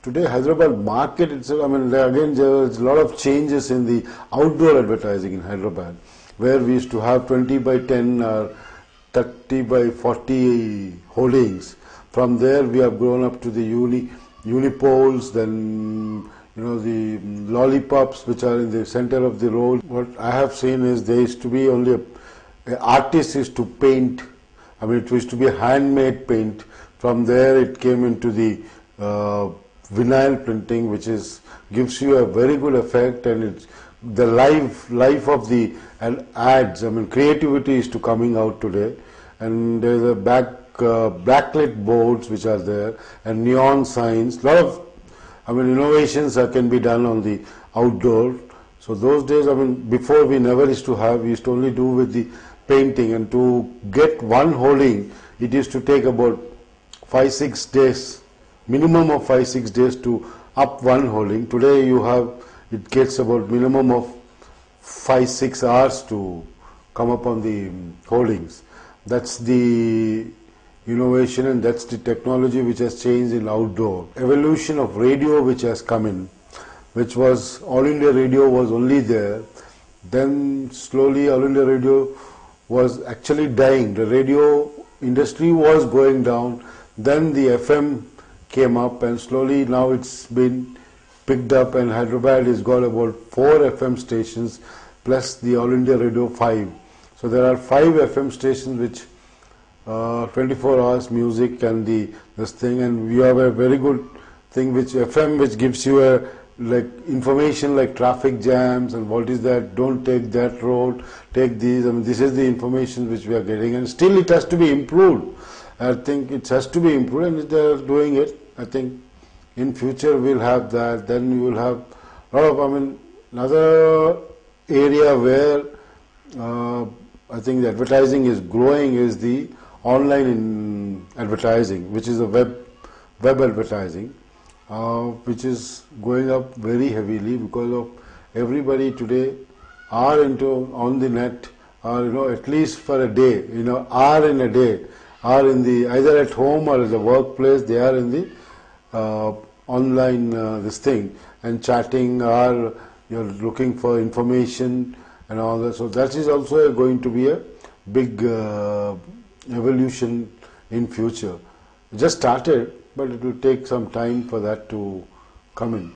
today Hyderabad market itself, I mean, again, there is a lot of changes in the outdoor advertising in Hyderabad, where we used to have 20 by 10 or 30 by 40 holdings. From there, we have grown up to the unipoles, then the lollipops which are in the center of the road. What I have seen is there used to be only an artist used to paint. I mean, it used to be a handmade paint. From there, it came into the vinyl printing, which gives you a very good effect, and it's the life of the ads. I mean, creativity is coming out today, and there's a backlit boards which are there, and neon signs. Lot of innovations that can be done on the outdoor. So those days, before we never used to have, we used to only do with the painting, and to get one holding, it used to take about 5-6 days, minimum of 5-6 days to up one holding. Today it gets about minimum of 5-6 hours to come up on the holdings. That's the innovation, and that's the technology which has changed in outdoor. Evolution of radio which has come in, which was All India Radio was only there. Then slowly All India Radio was actually dying. The radio industry was going down. Then the FM came up, and slowly now it's been picked up, and Hyderabad has got about 4 FM stations plus the All India Radio 5. So there are 5 FM stations which 24 hours music and this thing, and we have a very good thing which FM which gives you a information like traffic jams and what is that, don't take that road, take these. This is the information which we are getting, and still it has to be improved. I think it has to be improved, and they are doing it. I think in future we'll have that. Then we will have a lot of, another area where I think the advertising is growing is the online advertising, which is a web advertising, which is going up very heavily because of everybody today are into on the net, or at least for a day, are in a day, are in the either at home or at the workplace. They are in the online this thing and chatting, or you're looking for information and all that. So that is also going to be a big evolution in future. It just started, but it will take some time for that to come in.